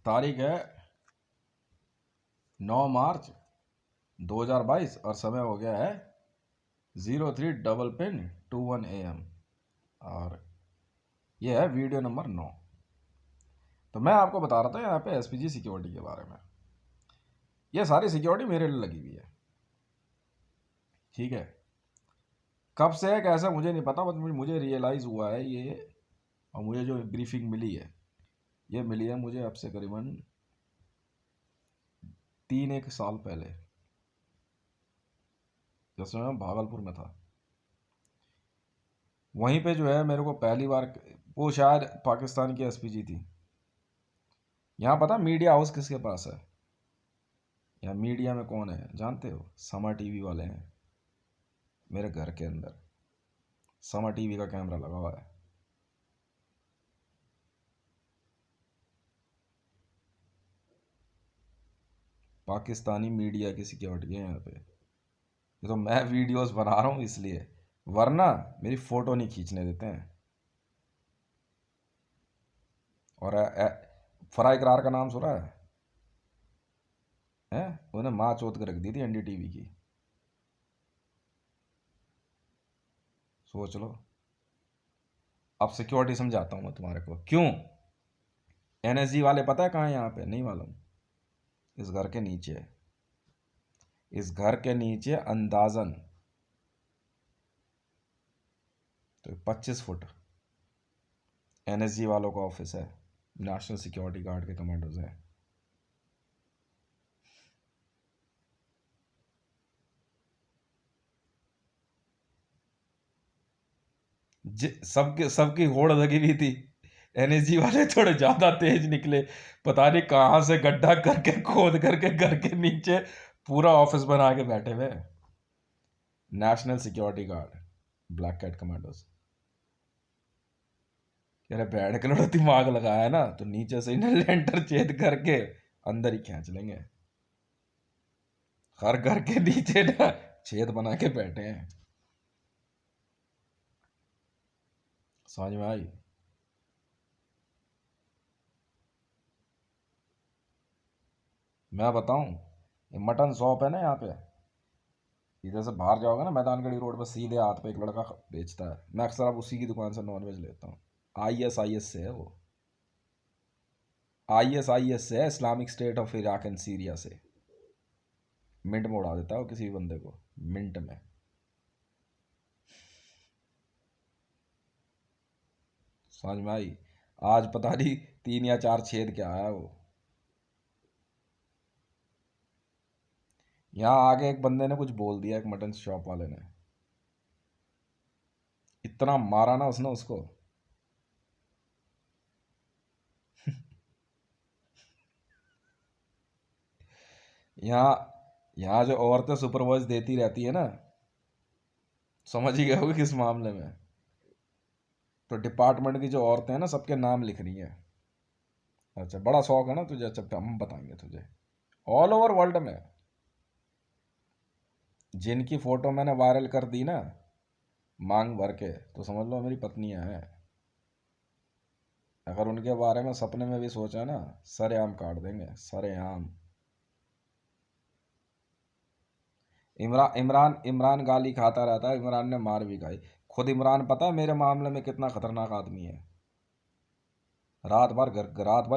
तारीख है 9 मार्च 2022 और समय हो गया है 03:21 AM और यह है वीडियो नंबर 9। तो मैं आपको बता रहा था यहाँ पे एसपीजी सिक्योरिटी के बारे में। ये सारी सिक्योरिटी मेरे लिए लगी हुई है, ठीक है। कब से है कैसे मुझे नहीं पता, बट मुझे रियलाइज़ हुआ है ये, और मुझे जो ब्रीफिंग मिली है ये मिली है मुझे अब से करीबन 3-1 साल पहले, जब से मैं भागलपुर में था। वहीं पे जो है मेरे को पहली बार, वो शायद पाकिस्तान की एसपीजी थी। यहाँ पता मीडिया हाउस किसके पास है, या मीडिया में कौन है जानते हो? समा टीवी वाले हैं। मेरे घर के अंदर समा टीवी का कैमरा लगा हुआ है। पाकिस्तानी मीडिया की सिक्योरिटी है यहाँ पे। ये तो मैं वीडियोस बना रहा हूँ इसलिए, वरना मेरी फोटो नहीं खींचने देते हैं। और फराह इकरार का नाम सुना है? उन्हें माँ चोत के रख दी थी एनडीटीवी की, सोच लो। अब सिक्योरिटी समझाता हूँ मैं तुम्हारे को क्यों। एनएसजी वाले पता है कहाँ है यहाँ पे? नहीं मालूम। इस घर के नीचे है। इस घर के नीचे अंदाजन तो 25 फुट एनएसजी वालों का ऑफिस है, नेशनल सिक्योरिटी गार्ड के कमांडोज हैं। सबके सबकी होड़ लगी हुई थी। एनएसजी वाले थोड़े ज्यादा तेज निकले, पता नहीं कहां से गड्ढा करके खोद करके घर के नीचे पूरा ऑफिस बना के बैठे हुए। National security guard, black cat commandos. अरे बैठ के लोड़ा दिमाग लगाया ना तो नीचे से इन्हें लेंटर छेद करके अंदर ही खींच लेंगे। हर घर के नीचे ना छेद बना के बैठे हैं। समझ में आई? मैं बताऊं, ये मटन शॉप है ना यहाँ पे, इधर से बाहर जाओगे ना मैदानगढ़ी रोड पर, सीधे हाथ पे एक लड़का बेचता है। मैं अक्सर अब उसी की दुकान से नॉनवेज लेता हूँ। आईएसआईएस से है वो। आईएसआईएस से है, Islamic state of Iraq and Syria से। मिनट में उड़ा देता है वो किसी भी बंदे को, मिनट में। समझ में आई? आज पता नहीं 3 या 4 छेद क्या आया वो। यहाँ आगे एक बंदे ने कुछ बोल दिया, एक मटन शॉप वाले ने, इतना मारा ना उसने उसको। यहाँ यहाँ जो औरतें सुपरवाइज देती रहती है ना, समझ ही गए होगे किस मामले में। तो डिपार्टमेंट की जो औरतें हैं ना, सबके नाम लिख रही हैं। अच्छा, बड़ा शौक है ना तुझे? अच्छा, हम बताएंगे तुझे। ऑल ओवर वर्ल्ड में जिनकी फोटो मैंने वायरल कर दी ना मांग भर के, तो समझ लो मेरी पत्नियां हैं। अगर उनके बारे में सपने में भी सोचा ना, सरेआम काट देंगे, सरेआम। इमरान इमरान गाली खाता रहता है, इमरान ने मार भी खाई। खुद इमरान पता है मेरे मामले में कितना खतरनाक आदमी है। रात भर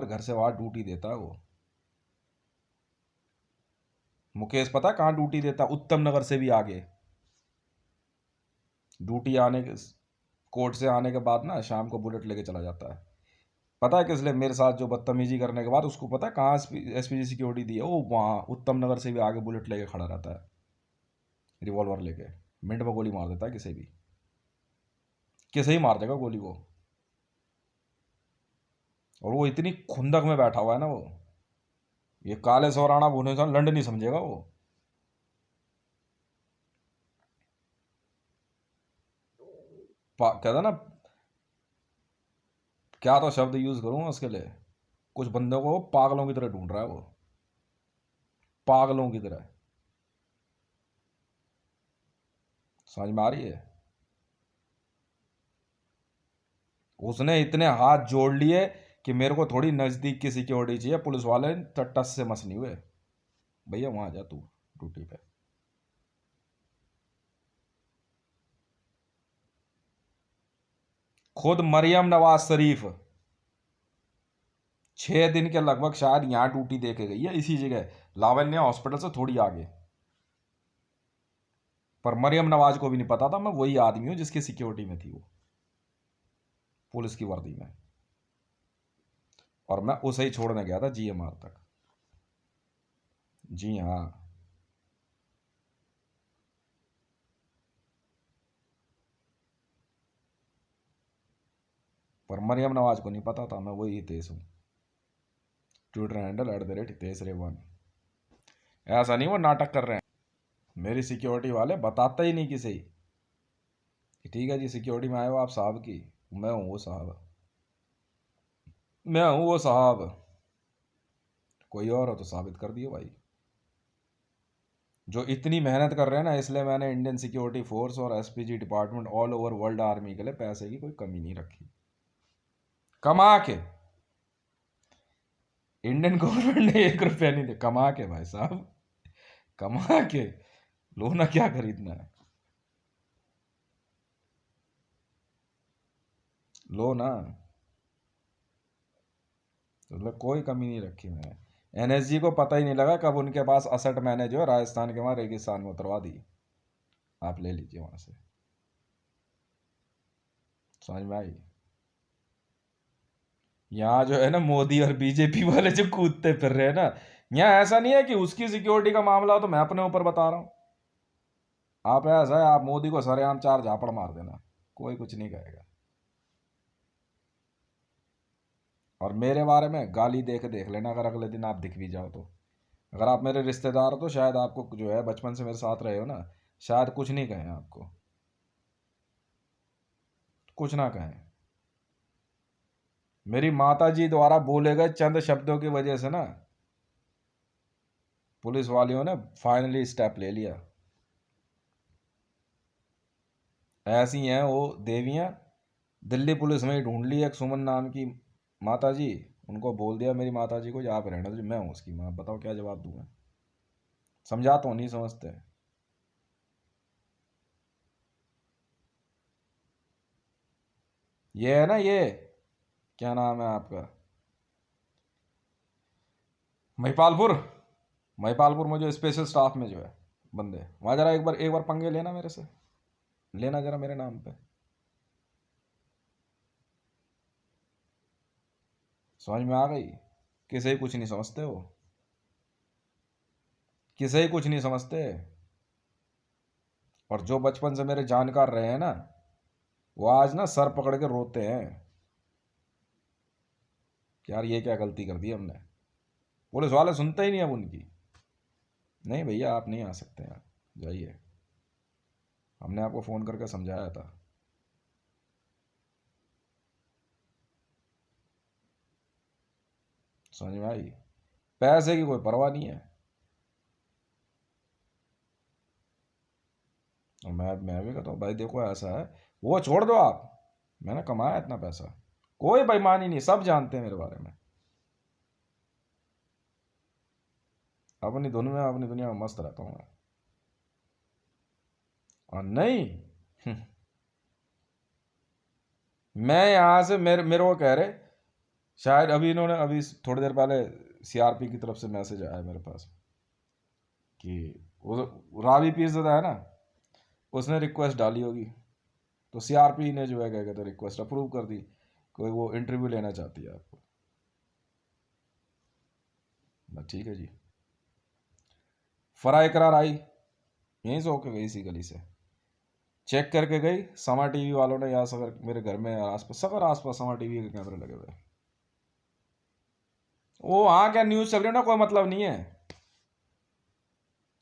घर से बाहर ड्यूटी देता है वो। मुकेश पता है कहाँ ड्यूटी देता? उत्तम नगर से भी आगे। ड्यूटी आने के, कोर्ट से आने के बाद ना शाम को बुलेट लेके चला जाता है। पता है किस लिए? मेरे साथ जो बदतमीजी करने के बाद उसको पता है कहाँ एसपीजी सिक्योरिटी दी है? वो वहाँ उत्तम नगर से भी आगे बुलेट लेके खड़ा रहता है, रिवॉल्वर लेके। मिनट में गोली मार देता है किसी भी, किसे ही मार देगा गोली वो। और वो इतनी खुंदक में बैठा हुआ है ना वो, ये काले सौराना भुने लंड नहीं समझेगा वो। कहता ना, क्या तो शब्द यूज करूंगा उसके लिए। कुछ बंदों को पागलों की तरह ढूंढ रहा है वो, पागलों की तरह। समझ में आ रही है? उसने इतने हाथ जोड़ लिए कि मेरे को थोड़ी नज़दीक की सिक्योरिटी चाहिए, पुलिस वाले टस से मस नहीं हुए। भैया वहाँ जा तू ड्यूटी पे। खुद मरियम नवाज शरीफ 6 दिन के लगभग शायद यहाँ ड्यूटी दे के गई है, इसी जगह लावण्या हॉस्पिटल से थोड़ी आगे। पर मरियम नवाज को भी नहीं पता था मैं वही आदमी हूँ जिसकी सिक्योरिटी में थी वो, पुलिस की वर्दी में। और मैं उसे ही छोड़ने गया था GMR तक। जी हाँ। पर मरियम नवाज को नहीं पता था मैं वही हितेश हूँ। Twitter handle @Hitesh Rewani. ऐसा नहीं वो नाटक कर रहे हैं। मेरी सिक्योरिटी वाले बताते ही नहीं किसी कि ठीक है जी सिक्योरिटी में आए हो आप साहब की, मैं हूँ वो साहब, मैं हूँ वो साहब। कोई और हो तो साबित कर दियो भाई। जो इतनी मेहनत कर रहे हैं ना, इसलिए मैंने इंडियन सिक्योरिटी फोर्स और SPG department all over world army के लिए पैसे की कोई कमी नहीं रखी। कमा के इंडियन गवर्नमेंट ने 1 रुपया नहीं दिया, कमा के भाई साहब, कमा के। लो ना, क्या खरीदना है, लो ना। तो कोई कमी नहीं रखी मैंने। NSG को पता ही नहीं लगा कब उनके पास असेट मैंने जो है राजस्थान के वहाँ रेगिस्तान में उतरवा दी। आप ले लीजिए वहाँ से। समझ में आई? यहाँ जो है ना मोदी और BJP वाले जो कूदते फिर रहे हैं ना, यहाँ ऐसा नहीं है कि उसकी सिक्योरिटी का मामला हो तो मैं अपने ऊपर बता रहा हूँ। आप ऐसा है, आप मोदी को सरेआम 4 झापड़ मार देना, कोई कुछ नहीं कहेगा। और मेरे बारे में गाली दे के देख लेना, अगर अगले दिन आप दिख भी जाओ तो। अगर आप मेरे रिश्तेदार हो तो शायद आपको जो है बचपन से मेरे साथ रहे हो ना, शायद कुछ नहीं कहें आपको, कुछ ना कहें। मेरी माता जी द्वारा बोले गए चंद शब्दों की वजह से ना पुलिस वालियों ने फाइनली स्टेप ले लिया। ऐसी हैं वो देवियाँ, दिल्ली पुलिस में ही ढूंढ ली एक सुमन नाम की माता जी। उनको बोल दिया मेरी माता जी को यहाँ पे रहना, तो मैं हूँ उसकी माँ। बताओ क्या जवाब दूँ मैं? समझा तो नहीं समझते। ये है ना, ये क्या नाम है आपका, महिपालपुर। महिपालपुर में जो स्पेशल स्टाफ में जो है बंदे, वहाँ जरा एक बार पंगे लेना मेरे से, लेना जरा मेरे नाम पे। समझ में आ गई? किसे ही कुछ नहीं समझते हो, किसे ही कुछ नहीं समझते। और जो बचपन से मेरे जानकार रहे हैं ना, वो आज ना सर पकड़ के रोते हैं कि यार ये क्या गलती कर दी हमने। पुलिस वाले सुनते ही नहीं अब उनकी। नहीं भैया आप नहीं आ सकते हैं, जाइए, हमने आपको फ़ोन करके समझाया था। समझ में आई? पैसे की कोई परवाह नहीं है। और मैं भी कहता हूँ भाई देखो ऐसा है, वो छोड़ दो आप, मैंने कमाया इतना पैसा, कोई बेईमानी नहीं, सब जानते हैं मेरे बारे में। अपनी धुन में अपनी दुनिया में मस्त रहता हूँ मैं। और नहीं मैं यहाँ से मेरे मेरे को कह रहे, शायद अभी इन्होंने अभी थोड़ी देर पहले CRP की तरफ से मैसेज आया मेरे पास कि वो रावी पीरज़ादा है ना, उसने रिक्वेस्ट डाली होगी, तो CRP ने जो है क्या कहते हैं रिक्वेस्ट अप्रूव कर दी, कोई वो इंटरव्यू लेना चाहती है आपको। बस ठीक है जी। फराह इकरार आई, यहीं से होके गई, इसी गली से चेक करके गई। समा टीवी वालों ने यहाँ सगर मेरे घर में आसपास, सगर आसपास समा टीवी के कैमरे लगे हुए। वो वहाँ क्या न्यूज़ चल रही है ना, कोई मतलब नहीं है,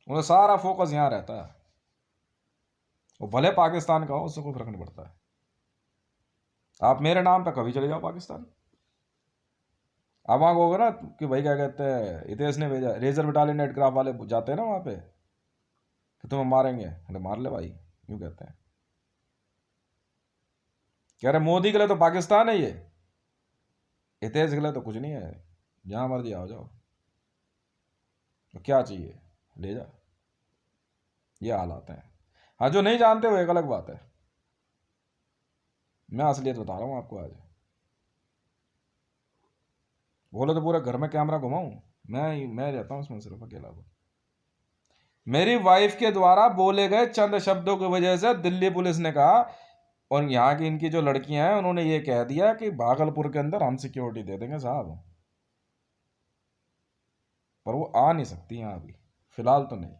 उन्हें सारा फोकस यहाँ रहता है। वो भले पाकिस्तान का हो, उससे कोई फर्क नहीं पड़ता है। आप मेरे नाम पे कभी चले जाओ पाकिस्तान, आप वहाँ कहोगे ना कि भाई क्या कहते हैं हितेश ने भेजा, रेजर बटालियन एयरक्राफ्ट वाले जाते हैं ना वहाँ पे कि तुम्हें मारेंगे, अरे मार ले भाई, यूँ कहते हैं। कह रहे मोदी के लिए तो पाकिस्तान है ये, हितेश के लिए तो कुछ नहीं है, जहाँ मर्जी आओ जाओ, तो क्या चाहिए ले जा, ये हालात हैं। हाँ, जो नहीं जानते वो एक अलग बात है, मैं असलियत बता रहा हूँ आपको आज। बोलो तो पूरे घर में कैमरा घुमाऊं, मैं रहता हूँ उसमें सिर्फ अकेला। मेरी वाइफ के द्वारा बोले गए चंद शब्दों की वजह से दिल्ली पुलिस ने कहा, और यहाँ की इनकी जो लड़कियां हैं उन्होंने ये कह दिया कि भागलपुर के अंदर हम सिक्योरिटी दे देंगे साहब, पर वो आ नहीं सकती यहाँ अभी, फिलहाल तो नहीं।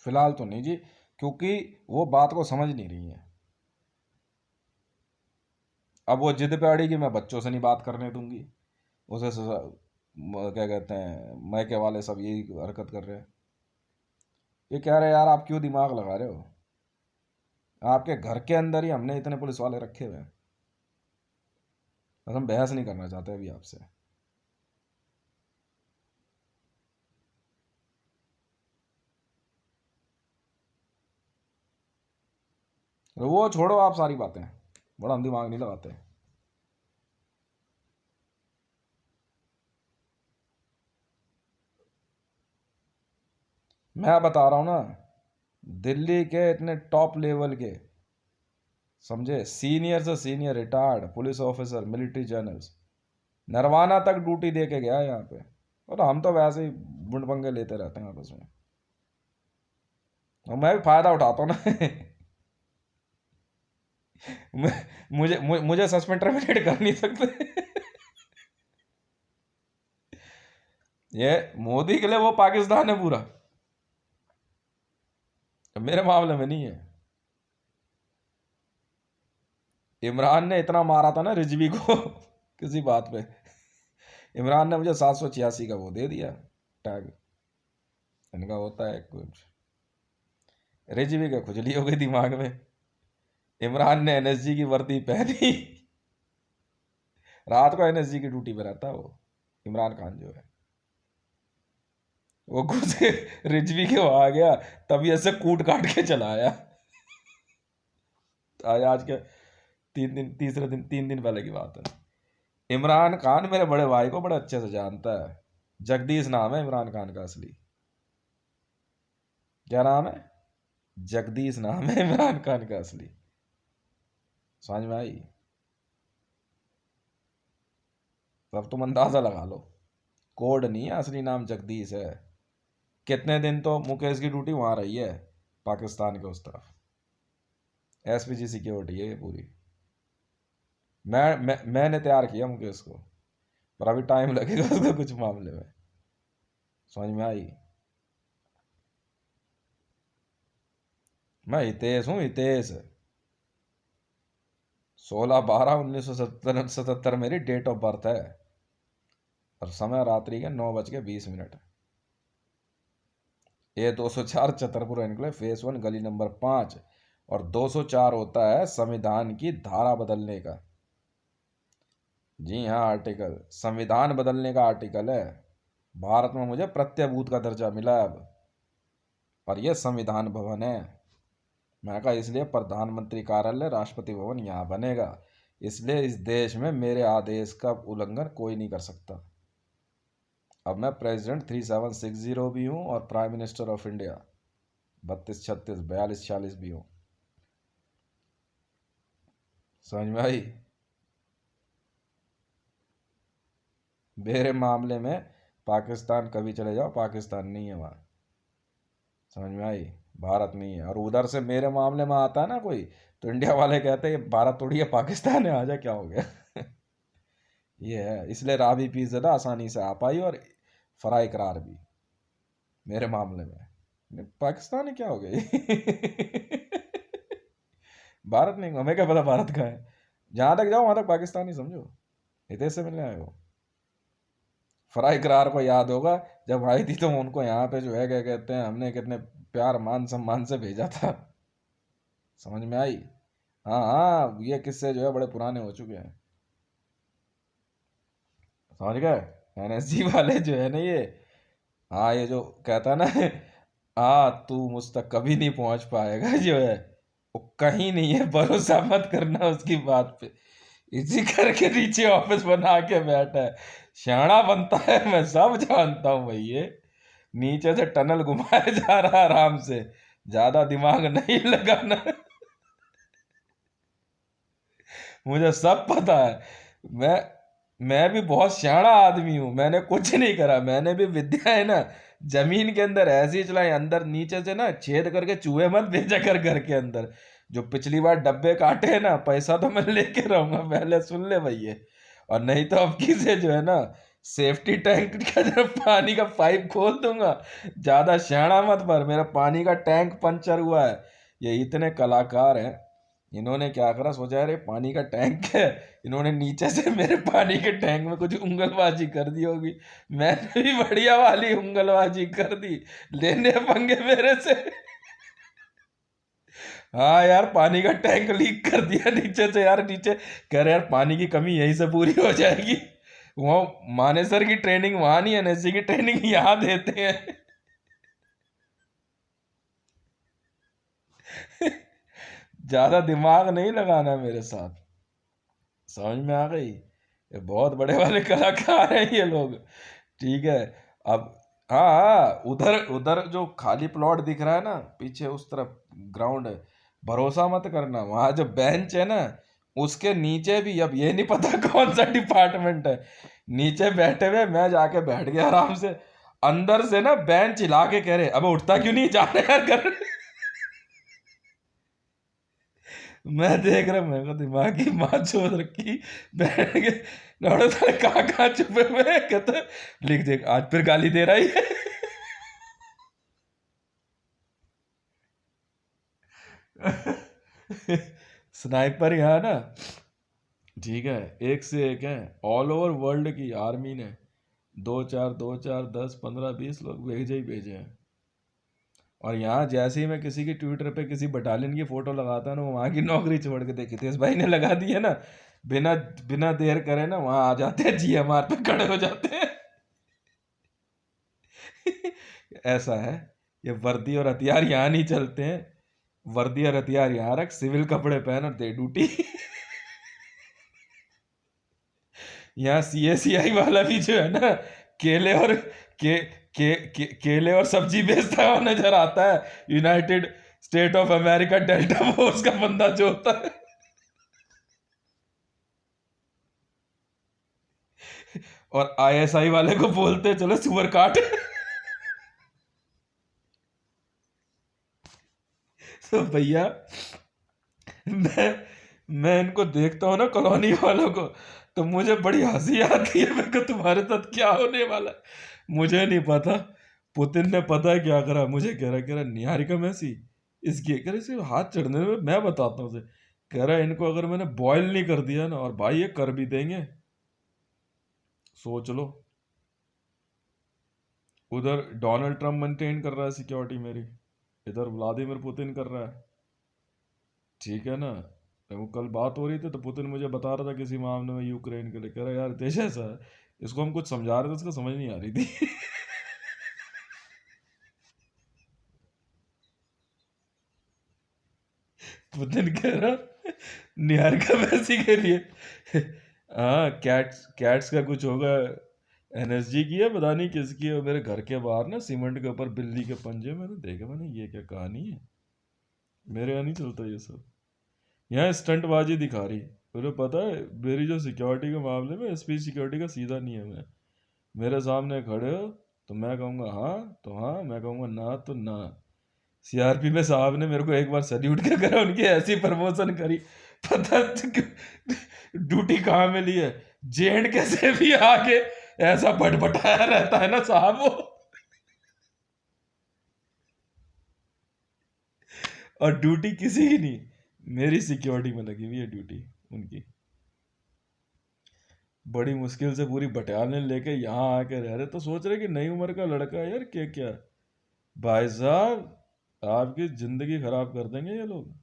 फिलहाल तो नहीं जी, क्योंकि वो बात को समझ नहीं रही है। अब वो जिद पे अड़ी कि मैं बच्चों से नहीं बात करने दूंगी, उसे क्या कहते हैं, मैके वाले सब यही हरकत कर रहे हैं। ये कह रहे हैं यार आप क्यों दिमाग लगा रहे हो, आपके घर के अंदर ही हमने इतने पुलिस वाले रखे हुए हैं, बस हम बहस नहीं करना चाहते अभी आपसे। वो छोड़ो आप सारी बातें, बड़ा हम दिमाग नहीं लगाते। मैं बता रहा हूँ ना, दिल्ली के इतने टॉप लेवल के, समझे, सीनियर से senior retired police officer, military generals, Narwana तक ड्यूटी दे के गया है यहाँ पे, और हम तो वैसे ही बुंड पंगे लेते रहते हैं आपस में, और मैं भी फायदा उठाता हूँ ना। मुझे सस्पेंड टर्मिनेट कर नहीं सकते। ये मोदी के लिए वो पाकिस्तान है पूरा, मेरे मामले में नहीं है। इमरान ने इतना मारा था ना रिजवी को किसी बात पे, इमरान ने मुझे 786 का वो दे दिया टैग, इनका होता है कुछ, रिजवी का खुजली हो गई दिमाग में। इमरान ने एनएसजी की वर्दी पहनी, रात को एनएसजी की ड्यूटी पे रहता है वो, इमरान खान जो है, वो घुसे रिजवी के वहां आ गया, तभी ऐसे कूट काट के चला आया। आज के 3 दिन, तीसरे दिन, 3 दिन पहले की बात है। इमरान खान मेरे बड़े भाई को बड़े अच्छे से जानता है, जगदीश नाम है इमरान खान का असली। क्या नाम है? जगदीश नाम है इमरान खान का असली, समझ में आई? अब तुम अंदाजा लगा लो, कोड नहीं है, असली नाम जगदीश है। कितने दिन तो मुकेश की ड्यूटी वहां रही है, पाकिस्तान के उस तरफ, एसपीजी सिक्योरिटी है ये पूरी। मैंने तैयार किया मुकेश को, पर अभी टाइम लगेगा उसको कुछ मामले में, समझ में आई? मैं हितेश हूँ, हितेश। 16/12/1977 मेरी डेट ऑफ बर्थ है, और समय रात्रि के 9:20 ये 204 छतरपुर एनक्लेव फेस 1 गली नंबर 5, और 204 होता है संविधान की धारा बदलने का। जी हाँ, आर्टिकल, संविधान बदलने का आर्टिकल है। भारत में मुझे प्रत्यभूत का दर्जा मिला है अब, और यह संविधान भवन है। मैं कहा इसलिए प्रधानमंत्री कार्यालय, राष्ट्रपति भवन यहाँ बनेगा, इसलिए इस देश में मेरे आदेश का उल्लंघन कोई नहीं कर सकता। अब मैं प्रेसिडेंट 3760 भी हूँ, और प्राइम मिनिस्टर ऑफ इंडिया 32 36 42 46 भी हूँ, समझ में आई? मेरे मामले में पाकिस्तान कभी चले जाओ, पाकिस्तान नहीं है वहाँ, समझ में आई? भारत नहीं है। और उधर से मेरे मामले में आता है ना कोई, तो इंडिया वाले कहते हैं ये भारत थोड़ी है, पाकिस्तान है, आजा क्या हो गया। ये है, इसलिए राबी पिज़्ज़ा आसानी से आ पाई, और फराई करार भी मेरे मामले में। पाकिस्तान है क्या हो गया। भारत नहीं, हमें क्या पता भारत का है, जहां तक जाओ वहां तक पाकिस्तानी समझो, हितेश से मिलने आए हो। फराई करार को याद होगा, जब आई थी तो उनको यहाँ पे जो है क्या कहते हैं, हमने कितने प्यार मान सम्मान से भेजा था, समझ में आई? हाँ हाँ, ये किस्से जो है बड़े पुराने हो चुके हैं, समझ गए? एनएसजी वाले जो है ना ये, हाँ, ये जो कहता है ना तू मुझ तक कभी नहीं पहुंच पाएगा जो है, वो कहीं नहीं है, भरोसा मत करना उसकी बात पे। इसी करके नीचे ऑफिस बना के बैठा है, शाना बनता है, मैं सब जानता हूँ भाई ये। नीचे से टनल घुमाए जा रहा है आराम से, ज्यादा दिमाग नहीं लगाना। मुझे सब पता है। मैं मैं भी बहुत शाना आदमी हूँ, मैंने कुछ नहीं करा, मैंने भी विद्या है ना, जमीन के अंदर ऐसी चलाई, अंदर नीचे से ना छेद करके चूहे मत भेजा कर घर के अंदर। जो पिछली बार डब्बे काटे हैं ना, पैसा तो मैं लेके रहूंगा, पहले सुन ले भैया। और नहीं तो अब की से जो है ना, सेफ्टी टैंक का जो पानी का पाइप खोल दूंगा। ज्यादा शाना मत पर, मेरा पानी का टैंक पंचर हुआ है। ये इतने कलाकार हैं, इन्होंने क्या करा, सोचा अरे पानी का टैंक है, इन्होंने नीचे से मेरे पानी के टैंक में कुछ उंगलबाजी कर दी होगी। मैंने भी बढ़िया वाली उंगलबाजी कर दी, लेने पंगे मेरे से। हाँ यार, पानी का टैंक लीक कर दिया नीचे से यार, नीचे कह रहे यार पानी की कमी यहीं से पूरी हो जाएगी। वो मानेसर की ट्रेनिंग वहां नहीं, एनएसजी की ट्रेनिंग यहाँ देते हैं। ज्यादा दिमाग नहीं लगाना मेरे साथ, समझ में आ गई? ये बहुत बड़े वाले कलाकार हैं ये लोग। ठीक है। अब हाँ हाँ, उधर उधर जो खाली प्लॉट दिख रहा है ना पीछे, उस तरफ ग्राउंड है, भरोसा मत करना, वहां जो बेंच है ना, उसके नीचे भी अब ये नहीं पता कौन सा डिपार्टमेंट है। नीचे बैठे हुए मैं जाके बैठ गया आराम से, अंदर से ना बेंच हिला के कह रहे अब उठता क्यों नहीं, जा रहे यार घर। मैं देख रहा, मेरे को दिमाग की माँ चोद रखी, बैठ के लौड़े सारे कहाँ छुपे हुए हैं, कहते लिख देख आज फिर गाली दे रहा है। स्नाइपर यहाँ ना, ठीक है, एक से एक है, ऑल ओवर वर्ल्ड की आर्मी ने दो चार 10 15 20 लोग भेजे ही भेजे हैं। और यहाँ जैसे ही मैं किसी की ट्विटर पे किसी बटालियन की फोटो लगाता हूँ ना, वो वहाँ की नौकरी छोड़ के, देखी थी इस भाई ने लगा दी है ना, बिना बिना देर करे ना वहाँ आ जाते हैं, जीएमआर पे खड़े हो जाते हैं। ऐसा है, ये वर्दी और हथियार यहाँ नहीं चलते हैं। वर्दी और हथियार यहाँ रख, सिविल कपड़े पहन और दे ड्यूटी। यहाँ सीएसीआई वाला भी जो है ना, केले और केले और सब्जी बेचता हुआ नजर आता है, United state of America delta force का बंदा जो होता है। और आईएसआई वाले को बोलते हैं, चलो सुअर काट। तो भैया, मैं मैं इनको देखता हूँ ना कॉलोनी वालों को, तो मुझे बड़ी हंसी आती है, मेरे को तुम्हारे साथ क्या होने वाला है मुझे नहीं पता। पुतिन ने पता है क्या करा, मुझे कह रहा निहारिका मैसी, इसकी कह रहे इसे हाथ चढ़ने में मैं बताता हूँ उसे, कह रहा है इनको अगर मैंने बॉयल नहीं कर दिया ना, और भाई ये कर भी देंगे, सोच लो। उधर डोनाल्ड ट्रम्प मेंटेन कर रहा है सिक्योरिटी मेरी, इधर व्लादिमीर पुतिन कर रहा है। ठीक है ना। वो कल बात हो रही थी तो पुतिन मुझे बता रहा था किसी मामले में यूक्रेन के लिए, कह रहा यार देश ऐसा है, इसको हम कुछ समझा रहे थे, उसको समझ नहीं आ रही थी। पुतिन कह रहा निहारिका मैसी के लिए, हाँ कैट्स कैट्स का कुछ होगा, एनएसजी की है पता नहीं किसकी है, मेरे घर के बाहर ना सीमेंट के ऊपर बिल्ली के पंजे, मैंने देखा, मैंने ये क्या कहानी है, मेरे यहाँ नहीं चलता ये सब। यहाँ स्टंटबाजी दिखा रही, तुझे पता है मेरी जो सिक्योरिटी के मामले में एसपी सिक्योरिटी का सीधा नियम है, मेरे सामने खड़े हो तो मैं कहूँगा हाँ तो हाँ, मैं कहूँगा ना तो ना। सीआरपी में साहब ने मेरे को एक बार सल्यूट कर कर उनकी ऐसी प्रमोशन करी, पता ड्यूटी कहाँ मिली है, जेएंड के से भी आगे ऐसा भटभटाया रहता है ना साहब वो। और ड्यूटी किसी की नहीं, मेरी सिक्योरिटी में लगी हुई है ड्यूटी उनकी। बड़ी मुश्किल से पूरी बटालियन लेके यहाँ आके रह रहे, तो सोच रहे कि नई उम्र का लड़का है यार, क्या क्या भाई साहब, आपकी जिंदगी खराब कर देंगे ये लोग,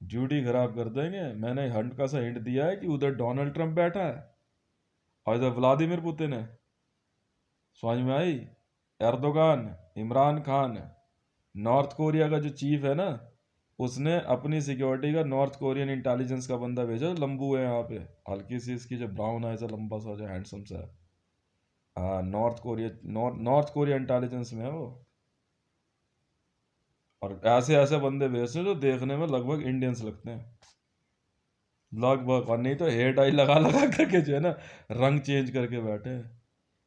ड्यूटी खराब कर देंगे। मैंने हंट का सा हिंट दिया है कि उधर डोनाल्ड ट्रंप बैठा है और इधर व्लादिमीर पुतिन है, समझ में आई? Erdogan, Imran Khan North Korea का जो चीफ है ना, उसने अपनी सिक्योरिटी का नॉर्थ कोरियन इंटेलिजेंस का बंदा भेजा। लंबू है यहाँ पे, हल्की सी इसकी जो ब्राउन है, ऐसा लंबा सा, जो हैंडसम सा है। हाँ, नॉर्थ कोरिया इंटेलिजेंस में है वो। और ऐसे ऐसे बंदे भेजते हैं जो देखने में लगभग इंडियंस लगते हैं, लगभग। और नहीं तो हेयर डाई लगा लगा करके जो है ना, रंग चेंज करके बैठे हैं।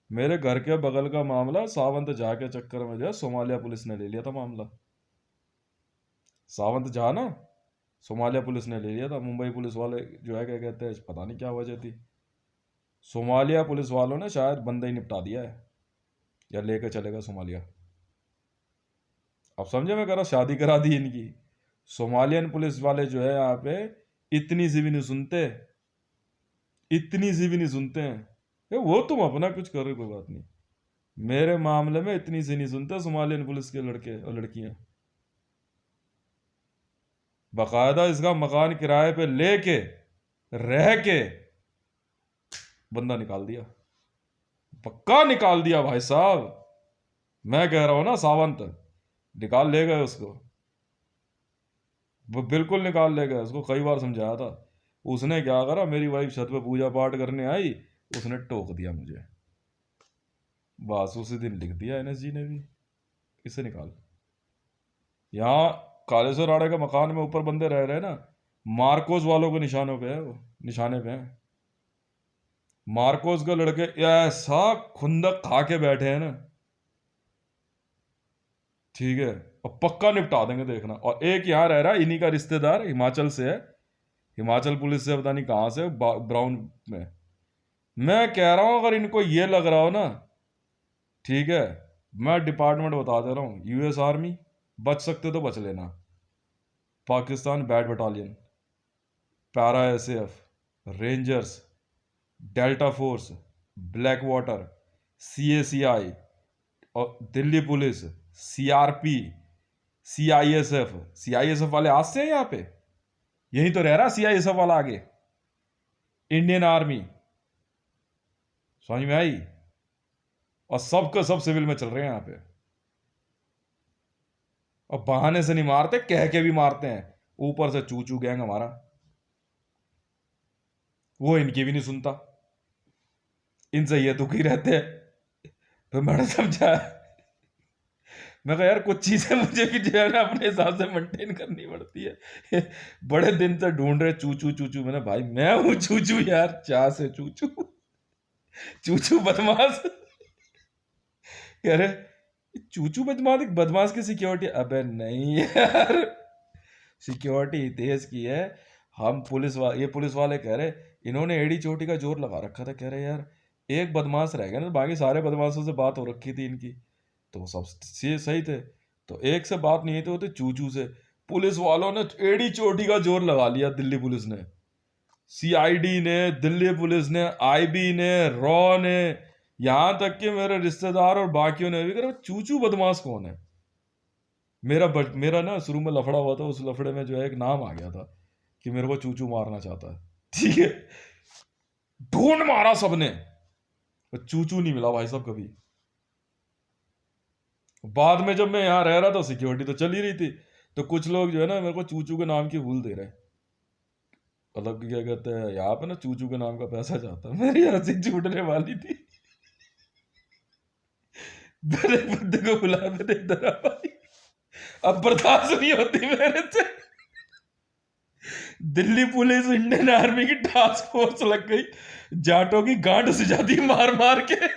मेरे घर के बगल का मामला सावंत झा के चक्कर में जो है सोमालिया पुलिस ने ले लिया था मामला। सावंत झा ना, सोमालिया पुलिस ने ले लिया था। मुंबई पुलिस वाले जो है, क्या कहते हैं, पता नहीं क्या वजह थी, सोमालिया पुलिस वालों ने शायद बंदा ही निपटा दिया है, या लेकर चलेगा सोमालिया। अब समझे मैं कह रहा, शादी करा दी इनकी। सोमालियन पुलिस वाले जो है यहाँ पे इतनी सी भी नहीं सुनते, इतनी सी भी नहीं सुनते हैं। वो तुम अपना कुछ करो, कोई बात नहीं, मेरे मामले में इतनी सी नहीं सुनते सोमालियन पुलिस के लड़के और लड़कियां। बाकायदा इसका मकान किराए पे लेके रह के बंदा निकाल दिया, पक्का निकाल दिया भाई साहब। मैं कह रहा हूं ना, सावंत निकाल ले गए उसको, वो बिल्कुल निकाल ले गए उसको। कई बार समझाया था। उसने क्या करा, मेरी वाइफ छत पे पूजा पाठ करने आई, उसने टोक दिया मुझे, बस उसी दिन लिख दिया एनएसजी ने भी, इसे निकाल। यहाँ कालेश्वर राड़े के मकान में ऊपर बंदे रह रहे हैं ना, मार्कोस वालों के निशानों पे है वो, निशाने पे है। मार्कोस के लड़के ऐसा खुंदक खा के बैठे हैं ना, ठीक है, और पक्का निपटा देंगे देखना। और एक यहाँ रह रहा है, इन्हीं का रिश्तेदार, हिमाचल से है, हिमाचल पुलिस से पता नहीं कहाँ से, ब्राउन में। मैं कह रहा हूं, अगर इनको ये लग रहा हो ना, ठीक है, मैं डिपार्टमेंट बता दे रहा हूँ, यूएस आर्मी, बच सकते तो बच लेना, Pakistan BAT battalion, para SF, rangers, Delta Force, Black Water, CACI, और Delhi police, CRP, CISF. CISF वाले आज से हैं यहाँ पे, यही तो रह रहा सीआईएसएफ वाला आगे, इंडियन आर्मी, समझ में आई। और सबके सब सिविल में चल रहे हैं यहाँ पे, और बहाने से नहीं मारते, कह के भी मारते हैं। ऊपर से चूचू गैंग हमारा, वो इनकी भी नहीं सुनता, इनसे ये दुखी रहते हैं। तो मैंने समझा, मैं कहा यार कुछ चीजें मुझे भी जो है ना अपने हिसाब से मेंटेन करनी पड़ती है। बड़े दिन से ढूंढ रहे चूचू चूचू, मैंने भाई मैं हूं चूचू यार, चाह से चूचू, चूचू बदमाश। कह रहे चूचू बदमाश, बदमाश की सिक्योरिटी, अबे नहीं यार, सिक्योरिटी देश की है। हम ये पुलिस वाले कह रहे इन्होंने एड़ी चोटी का जोर लगा रखा था। कह रहे यार एक बदमाश रह गया ना, बाकी सारे बदमाशों से बात हो रखी थी इनकी, तो सब सही थे, तो एक से बात नहीं थी, होते चूचू से। पुलिस वालों ने एड़ी चोटी का जोर लगा लिया, दिल्ली पुलिस ने, सीआईडी ने, दिल्ली पुलिस ने, आईबी ने, रॉ ने, यहां तक कि मेरे रिश्तेदार और बाकियों ने भी कहा चूचू बदमाश कौन है। मेरा ना शुरू में लफड़ा हुआ था, उस लफड़े में जो है एक नाम आ गया था कि मेरे को चूचू मारना चाहता है, ठीक है। ढूंढ मारा सबने, चूचू नहीं मिला भाई साहब कभी। बाद में जब मैं यहाँ रह रहा था, सिक्योरिटी तो चल ही रही थी, तो कुछ लोग जो है ना मेरे को चूचू के नाम की भूल दे रहे हैं, मतलब कि क्या कहते हैं, यहाँ पे ना चूचू के नाम का पैसा जाता है। मेरी हंसी छूटने वाली थी, मेरे बंदे को बुला मेरे इधर आ भाई, अब बर्दाश्त नहीं होती मेरे से। दिल्ली पुलिस इंडियन आर्मी की टास्क फोर्स लग गई, जाटों की गांड सुझाती मार मार के।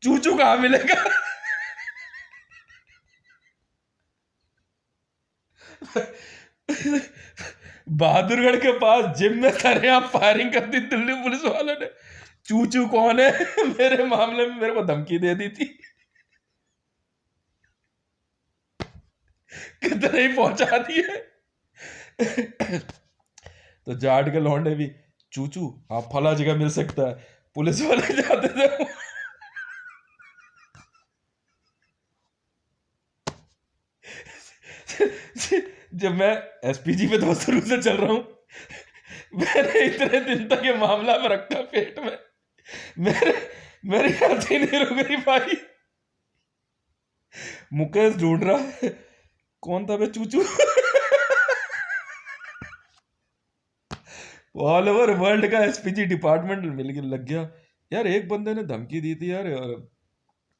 चूचू कहाँ मिलेगा। बहादुरगढ़ के पास जिम में सरेआम फायरिंग कर दी दिल्ली पुलिस वालों ने। चूचू कौन है मेरे मामले में मेरे को धमकी दे दी थी, कितने ही पहुंचा दिए। तो जाट के लौंडे भी चूचू आप फला जगह मिल सकता है, पुलिस वाले जाते थे। जब मैं एसपीजी पे तो शुरू से चल रहा हूं, मैंने इतने दिन तक ये मामला में रखा पेट में, मेरी हंसी नहीं रुक रही भाई। मुकेश ढूंढ रहा है कौन था बे चूचू। ऑल ओवर वर्ल्ड का एसपीजी डिपार्टमेंट मिल के लग गया। यार एक बंदे ने धमकी दी थी यार,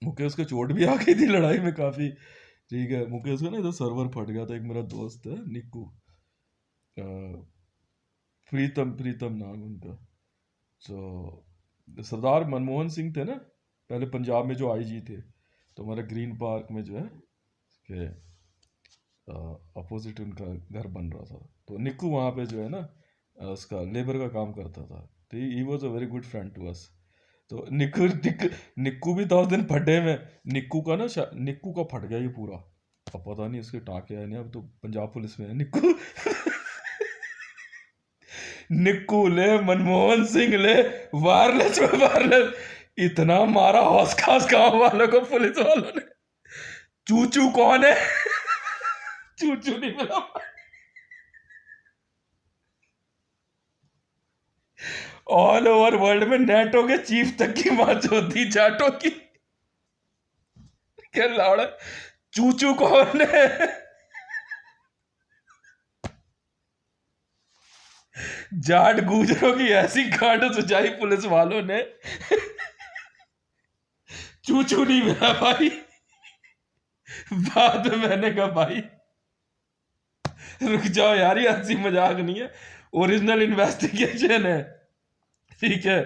मुकेश को चोट भी आ गई थी लड़ाई में काफी। ठीक है, मुकेश को ना इधर सर्वर फट गया था, एक मेरा दोस्त है निक्कू, अ, प्रीतम प्रीतम नाम उनका। तो सरदार मनमोहन सिंह थे ना पहले पंजाब में जो आईजी थे, तो हमारे ग्रीन पार्क में जो है कि अपोजिट उनका घर बन रहा था, तो निक्कू वहाँ पे जो है ना उसका लेबर का काम करता था, तो he was a very good friend to us. तो निक्कू भी था उस दिन फटे में। निक्कू का ना निक्कू का फट गया ये पूरा, अब पता नहीं इसके टाके आए नहीं, अब तो पंजाब पुलिस में है निक्कू। निक्कू ले, मनमोहन सिंह ले, वायरलेस में वायरलेस, इतना मारा हौस खास गांव वालों को पुलिस वालों ने। चूचू कौन है? चूचू नहीं मिला। ऑल ओवर वर्ल्ड में नेटो के चीफ तक की माच होती जाटों की। क्या लाड़ा, चूचू कौन है? जाट गुजरों की ऐसी गांड सुझाई पुलिस वालों ने, चूचू नहीं मिला भाई। बाद में मैंने कहा भाई रुक जाओ यार, ये हंसी मजाक नहीं है, ओरिजिनल इन्वेस्टिगेशन है। ठीक है।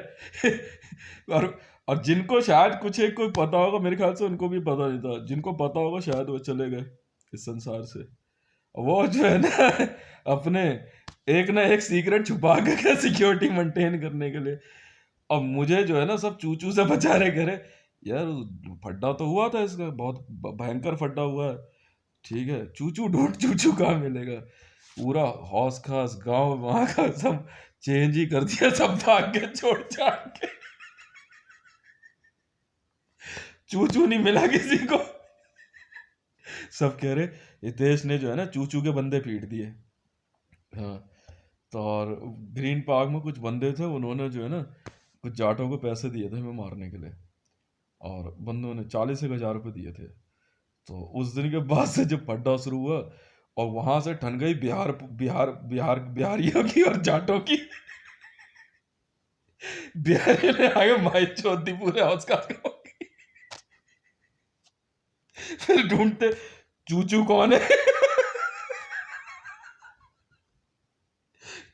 और और जिनको शायद कुछ एक कोई पता होगा, मेरे ख्याल से उनको भी पता नहीं था, जिनको पता होगा शायद वो चले गए इस संसार से। वो जो है ना अपने एक ना एक सीक्रेट छुपा के सिक्योरिटी मेंटेन करने के लिए। अब मुझे जो है ना सब चूचू से बचा रहे करे, यार फड्डा तो हुआ था इसका, बहुत भयंकर फड्डा हुआ है। ठीक है, चूचू ढूंढ, चूचू कहाँ मिलेगा। पूरा हौस खास गांव वहां का सब चेंज ही कर दिया, सब भाग के छोड़ छाड़ के। चूचू नहीं मिला किसी को। सब कह रहे हितेश ने जो है ना चूचू के बंदे पीट दिए। हाँ, तो और ग्रीन पार्क में कुछ बंदे थे, उन्होंने जो है ना कुछ जाटों को पैसे दिए थे हमें मारने के लिए, और बंदों ने 40,000 रुपये दिए थे। तो उस दिन के बाद से जब पड्डा शुरू हुआ, और वहां से ठन गई बिहार बिहार बिहार बिहारियों की और जाटों की। बिहारी ने आगे माई चौथी पूरे हाउस का। फिर ढूंढते चूचू कौन है।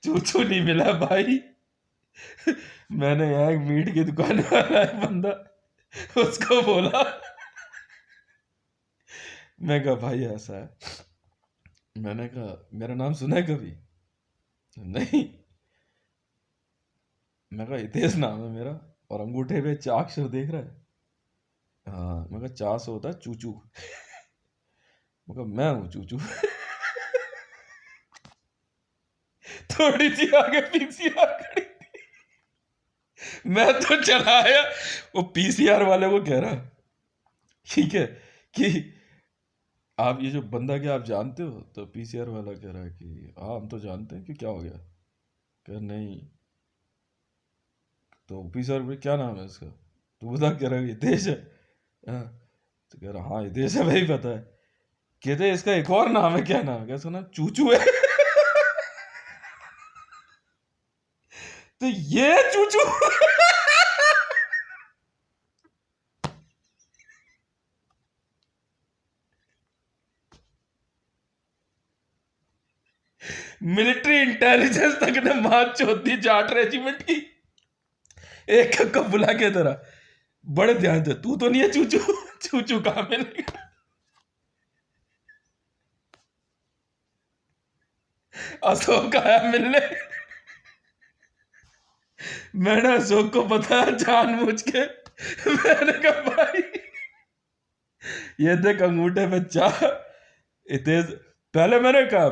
चूचू नहीं मिला भाई। मैंने यहाँ एक मीट की दुकान वाला है बंदा, उसको बोला, मैं कहा भाई ऐसा है, मैंने कहा मेरा नाम सुना है कभी? नहीं। मैं कहा हितेश नाम है मेरा, और अंगूठे पे चाक्षर देख रहा है? हाँ। मैं कहा चा से होता है चूचू। मैं कहा मैं हूँ चूचू। थोड़ी सी आगे पीसीआर खड़ी, मैं तो चला आया, वो पीसीआर वाले को कह रहा, ठीक है, कि आप ये जो बंदा क्या आप जानते हो? तो पीसीआर वाला कह रहा है कि हाँ हम तो जानते हैं, कि क्या हो गया? कह नहीं। तो पीसीआर भाई क्या नाम है इसका? तो बता, कह रहा है हितेश है। हाँ। तो कह रहा हाँ हितेश है भाई, पता है। कहते इसका एक और नाम है, क्या नाम है? क्या सुना? चूचू है। तो ये चूचू। मिलिट्री इंटेलिजेंस तक ने मार होती जाट रेजिमेंट की। एक को बुला के तेरा बड़े ध्यान से, तू तो नहीं है चूचू? चूचू कहाँ मिलेगा? अशोक आया मिलने। मैंने अशोक को बताया जानबूझ के, मैंने कहा भाई ये देख अंगूठे पे चाह इतेज। पहले मैंने कहा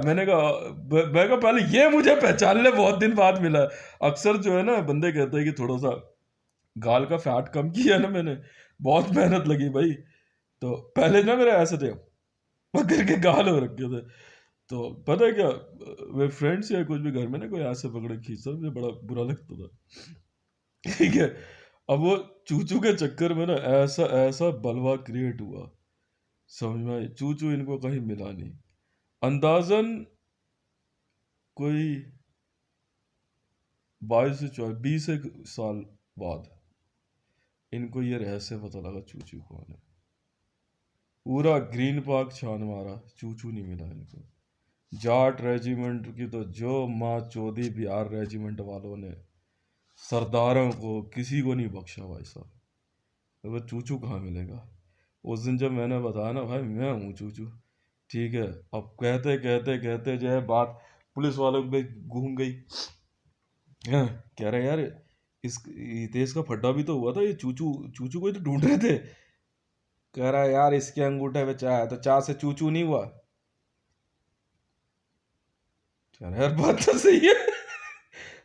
पहले ये मुझे पहचान ले, बहुत दिन बाद मिला। अक्सर जो है ना बंदे कहते हैं कि थोड़ा सा गाल का फैट कम किया ना मैंने, बहुत मेहनत लगी भाई। तो पहले ना मेरे ऐसे थे, पकड़ के गाल हो रखे थे। तो पता है क्या, वे फ्रेंड्स या कुछ भी घर में ना कोई ऐसे पकड़े खींचा, मुझे बड़ा बुरा लगता था। ठीक है। अब वो चूचू के चक्कर में ना ऐसा ऐसा बलवा क्रिएट हुआ समझ में आई? चूचू इनको कहीं मिला नहीं। अंदाजन कोई 22 से 20 एक साल बाद इनको ये रहस्य पता लगा चूचू कौन है। पूरा ग्रीन पार्क छान मारा, चूचू नहीं मिला इनको। जाट रेजिमेंट की तो जो माँ चौधरी, बिहार रेजिमेंट वालों ने सरदारों को किसी को नहीं बख्शा भाई साहब। तो वो चूचू कहाँ मिलेगा? उस दिन जब मैंने बताया ना भाई मैं हूँ चूचू, ठीक है, अब कहते कहते कहते जो है बात पुलिस वालों पे घूम गई। हाँ, कह रहे यार इस हितेश का फड्डा भी तो हुआ था, ये चूचू चूचू को ही तो ढूंढ रहे थे। कह रहा है यार इसके अंगूठे पे चाय है, तो चाय से चूचू नहीं हुआ। कह रहा यार बात तो सही है।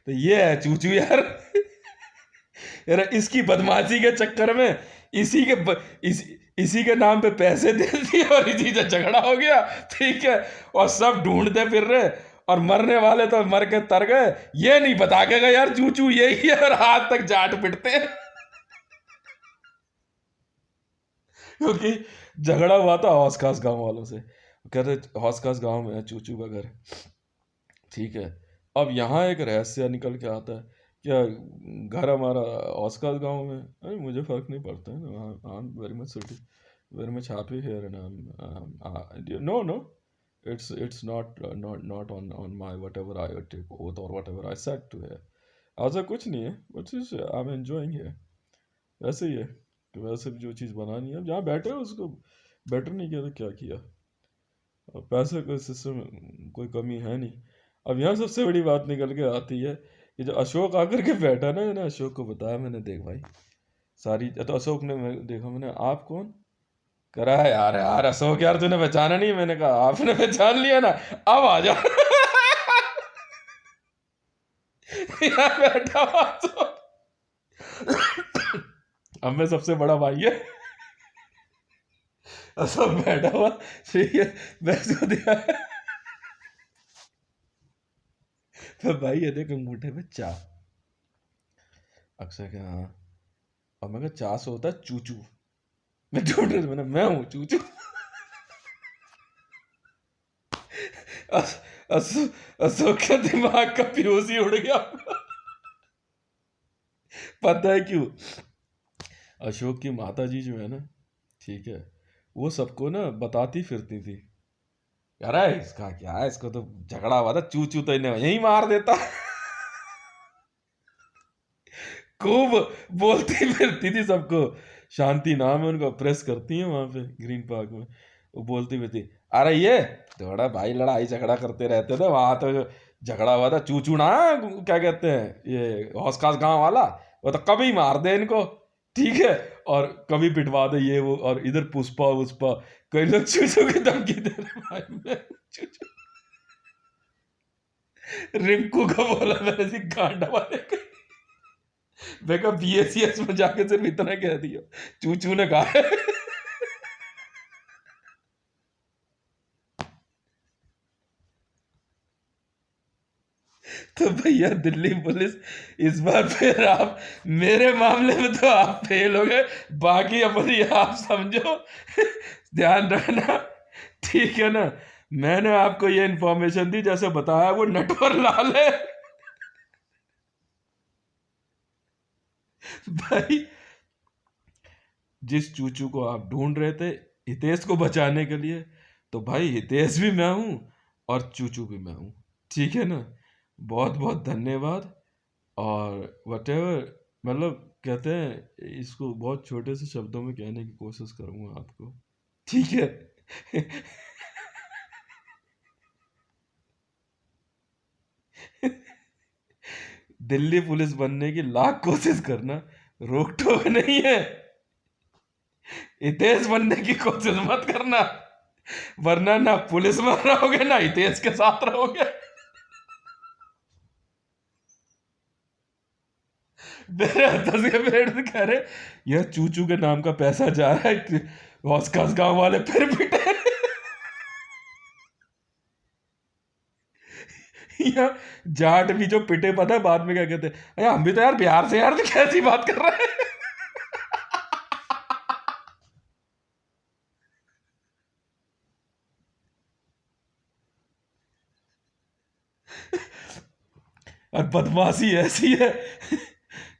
तो ये है चूचू यार। यार इसकी बदमाशी के चक्कर में इसी के इसी के नाम पे पैसे दे दिए और इसी से झगड़ा हो गया, ठीक है। और सब ढूंढते फिर रहे, और मरने वाले तो मर के तर गए, ये नहीं बता के गए यार चूचू यही है, और आज तक जाट पिटते हैं। क्योंकि झगड़ा हुआ था हौस खास गांव वालों से, कहते हौस खास गांव में है चूचू का घर, ठीक है। अब यहाँ एक रहस्य निकल के आता है, क्या घर हमारा हौस खास गांव में है? अरे मुझे फर्क नहीं पड़ता है, I am very much city, very much happy here, and no no, it's not on my whatever I take oath or whatever I said to है। ऐसा कुछ नहीं है, बट आई एम एंजॉइंग है। वैसे ही है कि वैसे भी जो चीज़ बनानी है, जहाँ बैठे हो उसको बेटर नहीं किया तो क्या किया। और पैसे का सिस्टम कोई कमी है नहीं। अब यहाँ सबसे बड़ी बात निकल के आती है कि जो अशोक आकर के बैठा ना अशोक को बताया मैंने, देख भाई सारी, तो अशोक ने देखा, मैंने आप कौन? करा है यार, यार अशोक यार तूने पहचाना नहीं? मैंने कहा आपने पहचान लिया ना, अब आ जा। यहाँ बैठा हुआ अशोक, अब मैं सबसे बड़ा भाई है। अशोक बैठा हुआ, ठीक है, मैं उसको दिया तो भाई ये देख अंगूठे पे चा। अक्षय के हाँ, और मैं कहा चा से होता है चूचू। मैं ढूंढ रहा था, मैं हूँ चूचू। अशोक का दिमाग का फ्यूज ही उड़ गया। पता है क्यों? अशोक की माता जी जो है ना, ठीक है, वो सबको ना बताती फिरती थी, यार इसका क्या है, इसको तो झगड़ा हुआ था, चूचू तो इन्हें यही मार देता। खूब बोलती फिरती थी सबको। शांति नाम है उनका, प्रेस करती है वहां पे ग्रीन पार्क में, वो बोलती फिरती, अरे ये थोड़ा भाई लड़ाई झगड़ा करते रहते थे वहां, तो जो झगड़ा हुआ था चूचू ना, क्या कहते हैं ये हौस खास गांव वाला, वो तो कभी मार दे इनको, ठीक है, और कभी पिटवा दे ये वो, और इधर पुष्पा उष्पा कई लोग चूचू की धमकी दे रहे भाई। मैं चूचू रिंकू को बोला मैंने जी गांडा वाले को, मैं कहा BACS में जाके सिर्फ इतना कह दिया, चूचू ने कहा है। तो भैया दिल्ली पुलिस, इस बार फिर आप मेरे मामले में तो आप फेल हो गए, बाकी अपनी आप समझो। ध्यान रखना, ठीक है ना? मैंने आपको ये इन्फॉर्मेशन दी, जैसे बताया वो नटवर लाल है। भाई जिस चूचू को आप ढूंढ रहे थे हितेश को बचाने के लिए, तो भाई हितेश भी मैं हूं और चूचू भी मैं हूं, ठीक है ना? बहुत बहुत धन्यवाद। और वटेवर, मतलब कहते हैं इसको बहुत छोटे से शब्दों में कहने की कोशिश करूंगा आपको, ठीक है? दिल्ली पुलिस बनने की लाख कोशिश करना, रोक टोक नहीं है। हितेश बनने की कोशिश मत करना, वरना ना पुलिस में रहोगे ना हितेश के साथ रहोगे। मेरे दस के पेड़ से कह रहे यह चूचू के नाम का पैसा जा रहा है, हौस गांव वाले फिर पिटे। या जाट भी जो पिटे, पता है बाद में क्या कहते हैं, अरे हम भी तो यार बिहार से यार, तो कैसी बात कर रहे हैं। और बदमाशी ऐसी है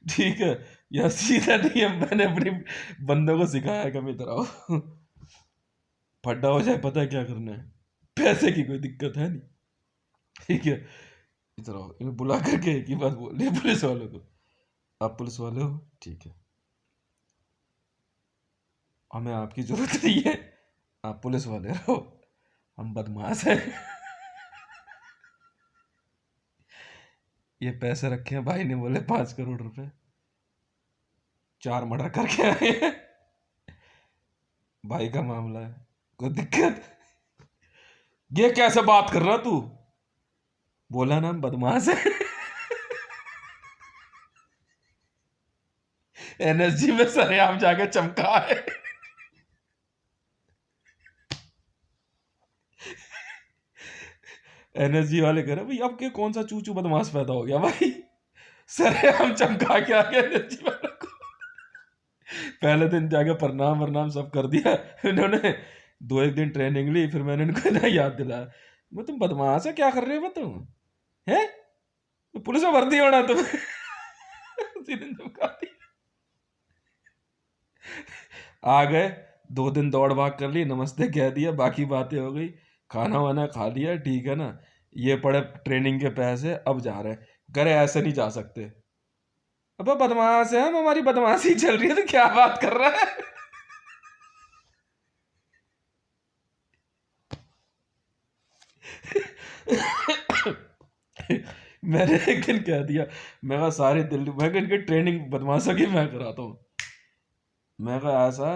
ठीक है, यह सीधा नहीं है। मैंने अपने बंदों को सिखाया कभी इधर आओ, फड्डा हो जाए पता है क्या करना है, पैसे की कोई दिक्कत है नहीं, ठीक है, इधर आओ, इन्हें बुला करके एक ही बात बोल रही पुलिस वालों को, आप पुलिस वाले हो, ठीक है, हमें आपकी जरूरत नहीं है, आप पुलिस वाले रहो, हम बदमाश हैं ये पैसे रखे हैं, भाई ने बोले 5 करोड़ रुपए, 4 मर्डर करके आए हैं, भाई का मामला है, कोई दिक्कत? ये कैसे बात कर रहा तू? बोला ना हम बदमाश है एनएसजी में सरेआम जाके चमका है एनएसजी वाले कह रहे भाई अब के कौन सा चूचू बदमाश पैदा हो गया भाई, सरेआम चमका के आ गया एनएसजी वालों को। पहले दिन जाके प्रणाम वरनाम सब कर दिया इन्होंने, 2 एक दिन ट्रेनिंग ली, फिर मैंने इनको ना याद दिलाया, मैं तुम बदमाश है क्या कर रहे हो तुम, है पुलिस में भर्ती होना तुम उसी दिन चमका दिया। आ गए, 2 दिन दौड़ भाग कर ली, नमस्ते कह दिया, बाकी बातें हो गई, खाना वाना खा लिया, ठीक है ना, ये पड़े ट्रेनिंग के पैसे, अब जा रहे हैं, करे ऐसे नहीं जा सकते, अब बदमाश है हम, हमारी बदमाशी चल रही है तो क्या बात कर रहा है मैंने एक दिन कह दिया, मैं कहा सारी दिल्ली, मैं कहा इनकी ट्रेनिंग बदमाशों की मैं कराता हूँ, मैं कहा ऐसा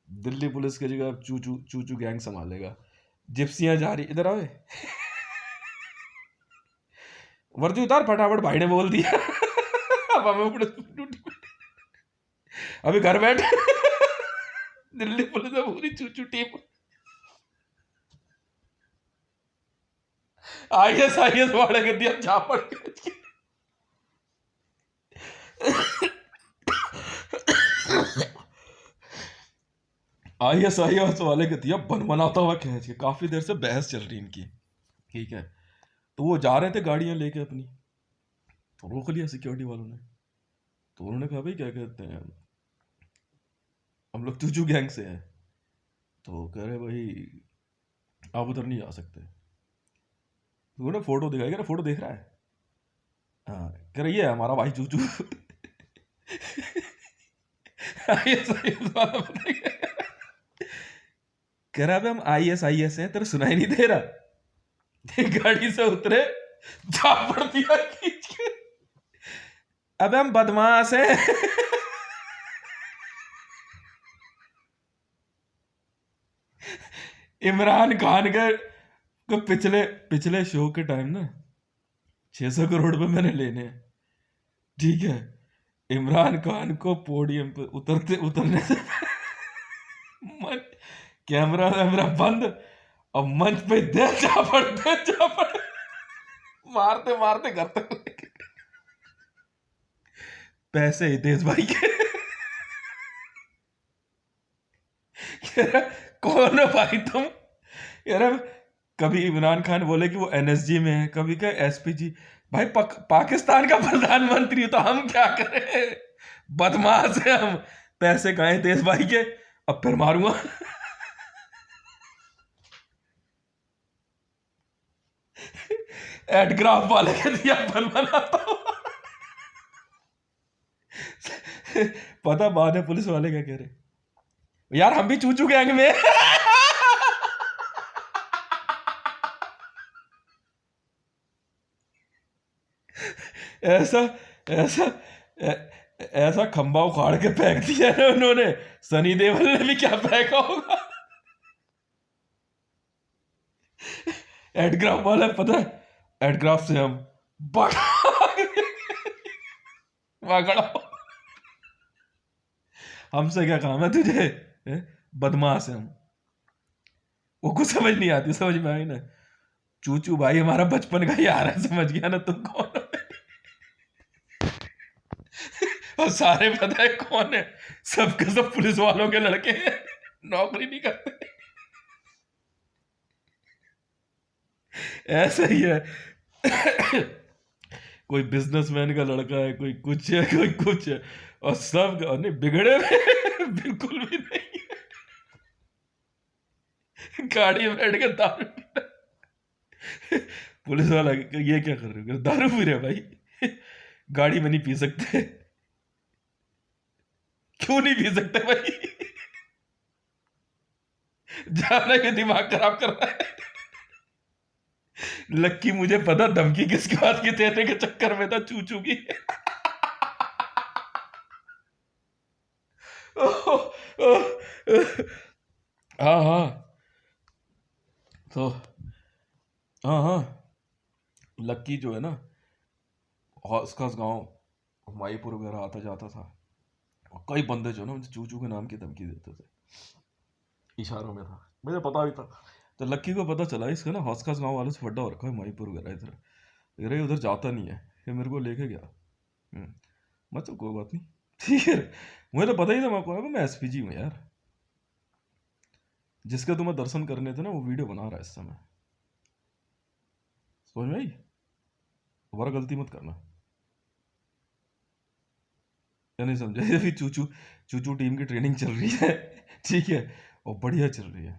दिल्ली पुलिस की जगह चूचू चूचू गैंग संभालेगा, जिप्सियां जा रही, इधर आवे वर्दी उतार फटाफट, भाई ने बोल दिया अब हमें अभी घर बैठ दिल्ली पुलिस में पूरी चूचू टीम, आईएस वाले के दिया झापड़ के आईएस वाले के दिया बनवाता हुआ खींच के, काफी देर से बहस चल रही इनकी, ठीक है, तो वो जा रहे थे गाड़ियां लेके अपनी, तो रोक लिया सिक्योरिटी वालों ने, तो उन्होंने कहा भाई क्या कहते हैं हम लोग चूचू गैंग से हैं, तो कह रहे भाई आप उधर नहीं जा सकते, तो उन्होंने फोटो दिखाई, कह रहे फोटो देख रहा है, हाँ कह रहे ये है हमारा भाई चूचू आईएस वाला पता क्या कह रहा है, हम आईएस हैं, तेरे सुनाई नहीं दे रहा, गाड़ी से उतरे, झापड़ दिया खींच के, अब हम बदमाश हैं इमरान खान के को पिछले पिछले शो के टाइम ना 600 करोड़ रुपए मैंने लेने हैं, ठीक है, इमरान खान को पोडियम पे उतरने से मन, कैमरा वैमरा बंद, अब मंच पे दे झापड़ मारते मारते घर तक लेके, पैसे ही तेज भाई के कह रहा, कौन हो भाई तुम, कह रहा कभी इमरान खान बोले कि वो एनएसजी में है, कभी कहे एसपीजी, भाई पाकिस्तान का प्रधानमंत्री तो हम क्या करें, बदमाश है हम, पैसे कहाँ तेज भाई के, अब फिर मारूंगा एडग्राफ वाले के दिया बनाता हूं पता बाद में पुलिस वाले क्या कह रहे, यार हम भी चूचू गैंग में ऐसा ऐसा ऐसा खंबा उखाड़ के फेंक दिया ना उन्होंने, सनी देओल ने भी क्या फेंका होगा एडग्राफ वाला पता है, एडग्राफ से हम पकड़ो हमसे क्या काम है तुझे, बदमाश है हम, वो कुछ समझ नहीं आती, समझ में आई ना, चूचू भाई हमारा बचपन का यार है, समझ गया ना तुम कौन हो और सारे पता है कौन है, सबके सब पुलिस वालों के लड़के हैं, नौकरी नहीं करते, ऐसा ही है कोई बिजनेसमैन का लड़का है, कोई कुछ है, कोई कुछ है, और सब नहीं बिगड़े हुए बिल्कुल भी नहीं है। गाड़ी में बैठ के दारू पी रहा। पुलिस वाला ये क्या कर रहे हो? दारू पी रहे भाई। गाड़ी में नहीं पी सकते। क्यों नहीं पी सकते भाई? जाना के दिमाग खराब कर रहा है। लक्की मुझे पता धमकी किसके बात की देने के चक्कर में था, चूचू की। हाँ हाँ। तो हाँ हाँ, लक्की जो है ना, खास खास गाँव माईपुर वगैरह आता जाता था, और कई बंदे जो है ना मुझे चूचू के नाम की धमकी देते थे, इशारों में था, मुझे पता भी था। तो लक्की को पता चला इसका ना हौस खास गाँव वालों से फड्डा हो रखा है माईपुर वगैरह इधर, अरे उधर जाता नहीं है, फिर मेरे को लेके गया। मैं तो कोई बात नहीं, ठीक है। मुझे तो पता ही था मैं एसपीजी में यार, जिसके तुम्हें दर्शन करने थे ना वो वीडियो बना रहा है इस समय, समझ में आई? दोबारा गलती मत करना, या नहीं समझा? अभी चूचू चूचू टीम की ट्रेनिंग चल रही है, ठीक है, और बढ़िया चल रही है,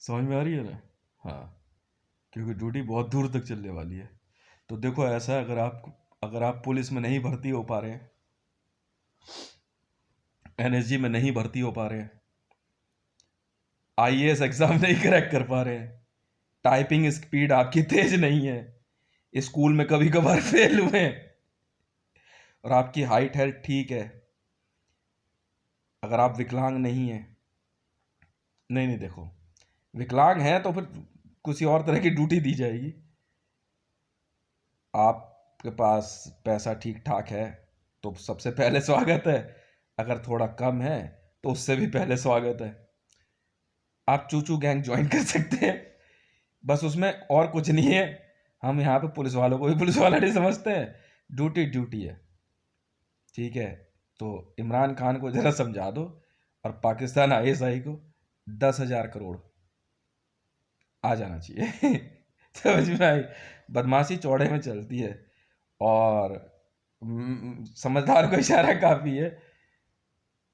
समझ में आ रही है ना? हाँ, क्योंकि ड्यूटी बहुत दूर तक चलने वाली है। तो देखो ऐसा है, अगर आप पुलिस में नहीं भर्ती हो पा रहे हैं, एनएसजी में नहीं भर्ती हो पा रहे हैं, आईएएस एग्जाम नहीं क्रैक कर पा रहे हैं, टाइपिंग स्पीड आपकी तेज नहीं है, स्कूल में कभी कभार फेल हुए हैं, और आपकी हाइट है ठीक है, अगर आप विकलांग नहीं है, नहीं नहीं देखो, विकलांग है तो फिर किसी और तरह की ड्यूटी दी जाएगी। आपके पास पैसा ठीक ठाक है तो सबसे पहले स्वागत है, अगर थोड़ा कम है तो उससे भी पहले स्वागत है। आप चूचू गैंग ज्वाइन कर सकते हैं, बस उसमें और कुछ नहीं है। हम यहाँ पे पुलिस वालों को भी पुलिस वाला नहीं समझते हैं, ड्यूटी ड्यूटी है, ठीक है। तो इमरान खान को जरा समझा दो, और पाकिस्तान आईएसआई को 10,000 करोड़ आ जाना चाहिए। समझ में आई? बदमाशी चौड़े में चलती है, और समझदार को इशारा काफी है।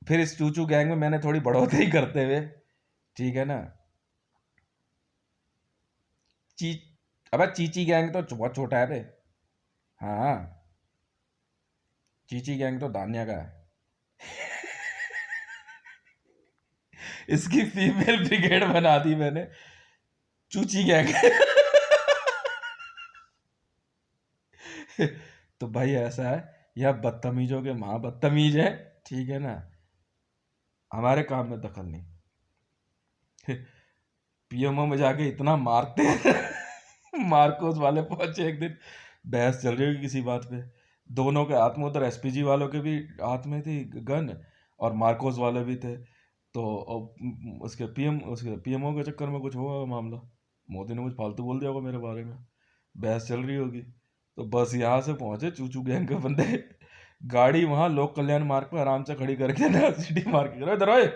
फिर इस चूचू गैंग में मैंने थोड़ी बढ़ोतरी करते हुए, ठीक है ना, ची अबे चीची गैंग तो बहुत छोटा है बे। हाँ, चीची गैंग तो धान्या का है। इसकी फीमेल ब्रिगेड बना दी मैंने, चूची गैंग। तो भाई ऐसा है, यह बदतमीजों के महा बदतमीज है, ठीक है ना, हमारे काम में दखल नहीं। पीएमओ में जाके इतना मारते हैं। मार्कोस वाले पहुंचे एक दिन, बहस चल रही होगी किसी बात पे, दोनों के हाथ में, उधर एसपीजी वालों के भी हाथ में थी गन, और मार्कोस वाले भी थे। तो उसके पीएमओ के चक्कर में कुछ हुआ मामला, मोदी ने कुछ फालतू बोल दिया होगा मेरे बारे में, बहस चल रही होगी। तो बस यहाँ से पहुंचे चूचू गैंग के बंदे, गाड़ी वहां लोक कल्याण मार्ग पे आराम से खड़ी करके ना सिटी मार के, इधर ओए।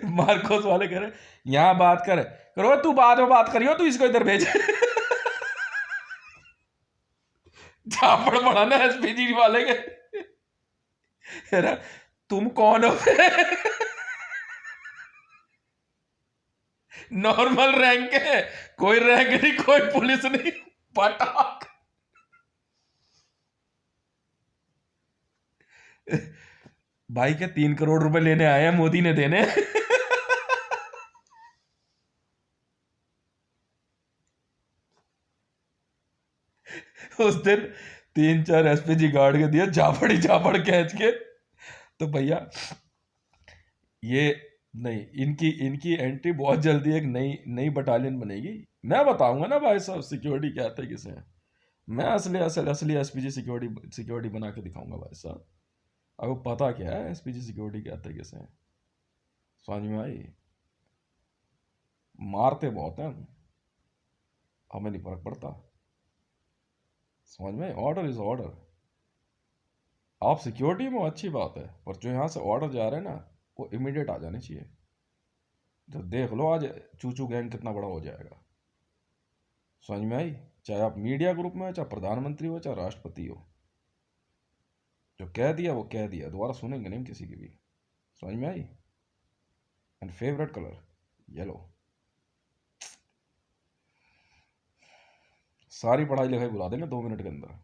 मार्कोस वाले कह रहे यहाँ बात कर, करो तू बाद में बात करियो, तू इसको इधर भेज। झापड़ पड़ा ना एसपीजी वाले के, कह रहा, तुम कौन हो? नॉर्मल रैंक है, कोई रैंक नहीं, कोई पुलिस नहीं, पटाख। भाई के 3 करोड़ रुपए लेने आए हैं, मोदी ने देने। उस दिन 3-4 एसपीजी गार्ड के दिया झापड़ खींच के। तो भैया ये नहीं, इनकी इनकी एंट्री बहुत जल्दी, एक नई नई बटालियन बनेगी। मैं बताऊंगा ना भाई साहब सिक्योरिटी क्या है किसे है, मैं असली असली असली एसपीजी सिक्योरिटी सिक्योरिटी बना के दिखाऊंगा भाई साहब। आपको पता क्या है एसपीजी सिक्योरिटी क्या है किसे है? समझ में आई? मारते बहुत हैं हम, हमें नहीं फर्क पड़ता, समझ में? Order is order. आप सिक्योरिटी में हो, अच्छी बात है, पर जो यहाँ से ऑर्डर जा रहे हैं ना, वो इमीडिएट आ जाने चाहिए। तो देख लो आज चूचू गैंग कितना बड़ा हो जाएगा। समझ में आई? चाहे आप मीडिया ग्रुप में हो, चाहे प्रधानमंत्री हो, चाहे राष्ट्रपति हो, जो कह दिया वो कह दिया, दोबारा सुनेंगे नहीं हम किसी की भी। समझ में आई? And favourite colour yellow. सारी पढ़ाई लिखाई बुला देंगे 2 मिनट के अंदर।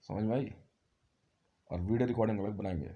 समझ में आई? और वीडियो रिकॉर्डिंग अलग बनाएंगे।